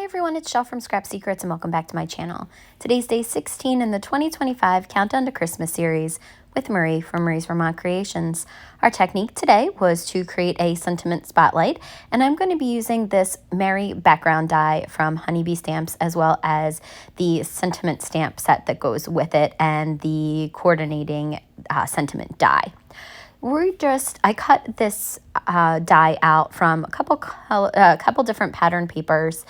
everyone, it's Shell from Scrap Secrets and welcome back to my channel. Today's day 16 in the 2025 Countdown to Christmas series with Marie from Marie's Vermont Creations. Our technique today was to create a sentiment spotlight, and I'm going to be using this Merry background die from Honeybee Stamps, as well as the sentiment stamp set that goes with it and the coordinating sentiment die. I cut this die out from a couple different pattern papers,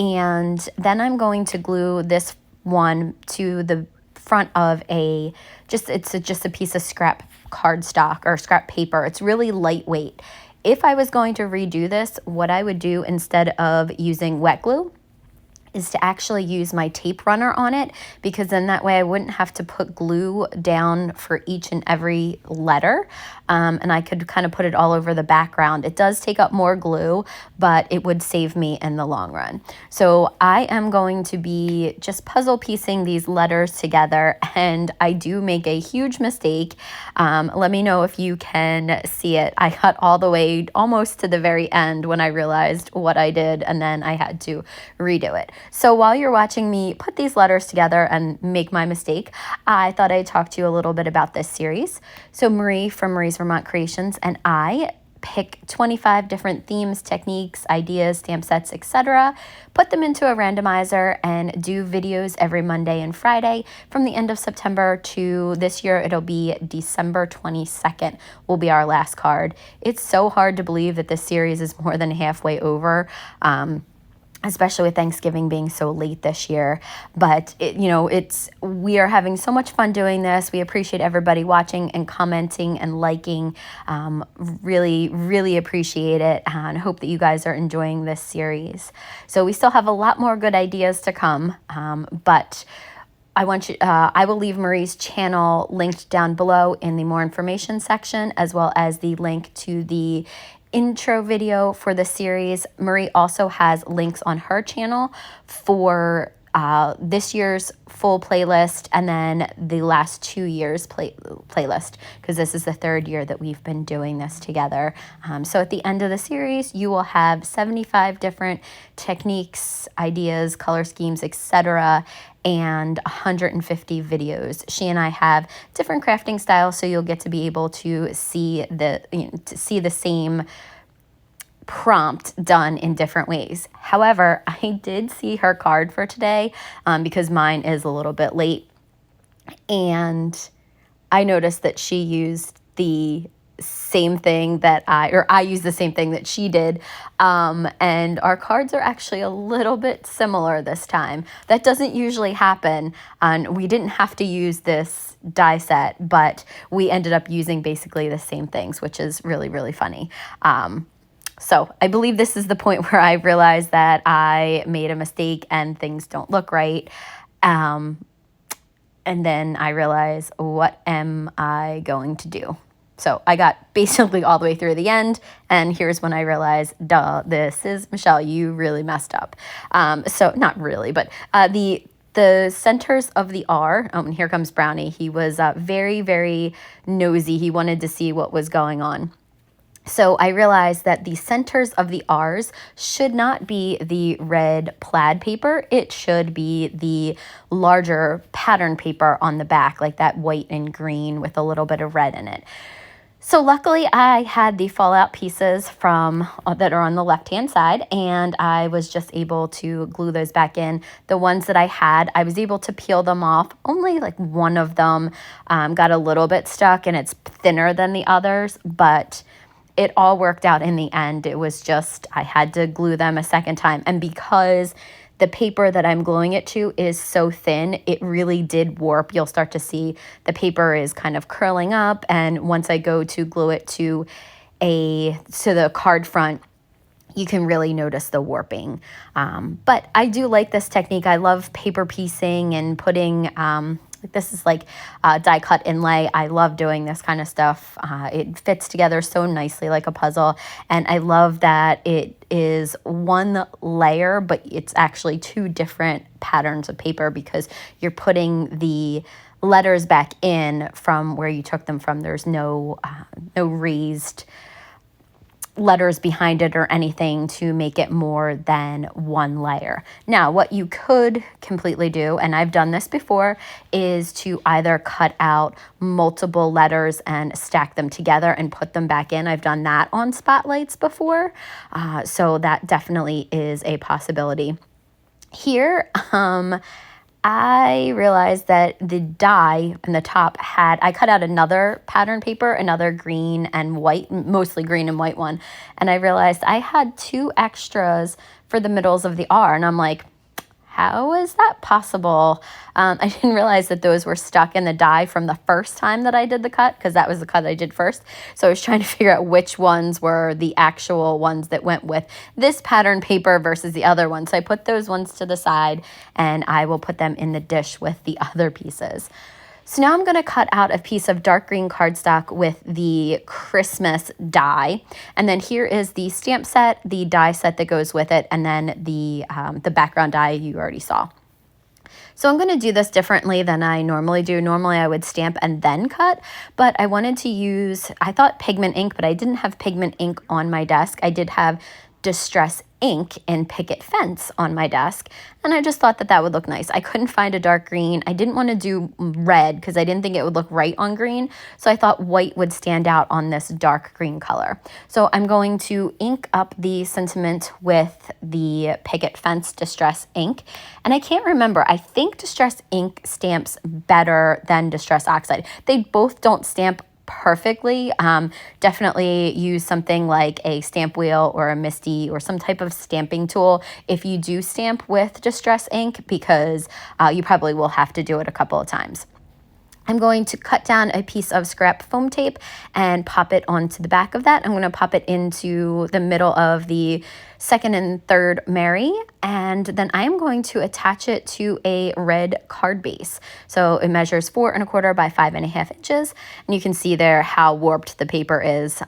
and then I'm going to glue this one to the front of it's just a piece of scrap cardstock or scrap paper. It's really lightweight. If I was going to redo this, what I would do instead of using wet glue is to actually use my tape runner on it, because then that way I wouldn't have to put glue down for each and every letter, and I could kind of put it all over the background. It does take up more glue, but it would save me in the long run. So I am going to be just puzzle piecing these letters together, and I do make a huge mistake. Let me know if you can see it. I got all the way almost to the very end when I realized what I did, and then I had to redo it. So while you're watching me put these letters together and make my mistake, I thought I'd talk to you a little bit about this series. So Marie from Marie's Vermont Creations and I pick 25 different themes, techniques, ideas, stamp sets, etc., put them into a randomizer, and do videos every Monday and Friday from the end of September to this year. It'll be December 22nd will be our last card. It's so hard to believe that this series is more than halfway over. Especially with Thanksgiving being so late this year. But we are having so much fun doing this. We appreciate everybody watching and commenting and liking. Really, really appreciate it, and hope that you guys are enjoying this series. So we still have a lot more good ideas to come, but I will leave Marie's channel linked down below in the more information section, as well as the link to the intro video for the series. Marie also has links on her channel for this year's full playlist, and then the last 2 years playlist, because this is the third year that we've been doing this together. So at the end of the series, you will have 75 different techniques, ideas, color schemes, etc., and 150 videos. She and I have different crafting styles, so you'll get to be able to see the same prompt done in different ways. However, I did see her card for today, because mine is a little bit late, and I noticed that she used the same thing that I used the same thing that she did, and our cards are actually a little bit similar this time. That doesn't usually happen, and we didn't have to use this die set, but we ended up using basically the same things, which is really, really funny. So I believe this is the point where I realized that I made a mistake and things don't look right. And then I realized, what am I going to do? So I got basically all the way through the end, and here's when I realized, duh, this is Michelle, you really messed up. So not really, but the centers of the R, and here comes Brownie. He was very, very nosy. He wanted to see what was going on. So I realized that the centers of the R's should not be the red plaid paper. It should be the larger pattern paper on the back, like that white and green with a little bit of red in it. So luckily I had the fallout pieces that are on the left-hand side, and I was just able to glue those back in. The ones that I had, I was able to peel them off. Only like one of them got a little bit stuck, and it's thinner than the others, but it all worked out in the end. It was just, I had to glue them a second time. And because the paper that I'm gluing it to is so thin, it really did warp. You'll start to see the paper is kind of curling up. And once I go to glue it to the card front, you can really notice the warping. But I do like this technique. I love paper piecing and putting, this is like die cut inlay. I love doing this kind of stuff. It fits together so nicely like a puzzle. And I love that it is one layer, but it's actually two different patterns of paper, because you're putting the letters back in from where you took them from. There's no raised letters behind it or anything to make it more than one layer. Now, what you could completely do, and I've done this before, is to either cut out multiple letters and stack them together and put them back in. I've done that on spotlights before, so that definitely is a possibility. Here, I realized that the die in the top I cut out another pattern paper, another green and white, mostly green and white one. And I realized I had 2 extras for the middles of the R. And I'm like, how is that possible? I didn't realize that those were stuck in the die from the first time that I did the cut, because that was the cut I did first. So I was trying to figure out which ones were the actual ones that went with this pattern paper versus the other one. So I put those ones to the side, and I will put them in the dish with the other pieces. So now I'm going to cut out a piece of dark green cardstock with the Christmas die. And then here is the stamp set, the die set that goes with it, and then the background die you already saw. So I'm going to do this differently than I normally do. Normally I would stamp and then cut, but I wanted to use, I thought pigment ink, but I didn't have pigment ink on my desk. I did have Distress ink in Picket Fence on my desk, and I just thought that that would look nice. I couldn't find a dark green. I didn't want to do red because I didn't think it would look right on green, so I thought white would stand out on this dark green color. So I'm going to ink up the sentiment with the Picket Fence Distress ink, and I can't remember. I think Distress ink stamps better than Distress oxide. They both don't stamp perfectly. Definitely use something like a stamp wheel or a MISTI or some type of stamping tool if you do stamp with Distress ink, because you probably will have to do it a couple of times. I'm going to cut down a piece of scrap foam tape and pop it onto the back of that. I'm going to pop it into the middle of the second and third Mary, and then I'm going to attach it to a red card base. So it measures 4 1/4 by 5 1/2 inches, and you can see there how warped the paper is.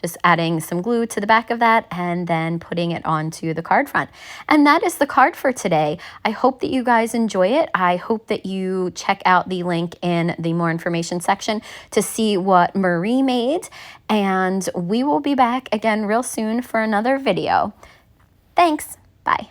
Just adding some glue to the back of that and then putting it onto the card front. And that is the card for today. I hope that you guys enjoy it. I hope that you check out the link in the more information section to see what Marie made, and we will be back again real soon for another video. Thanks. Bye.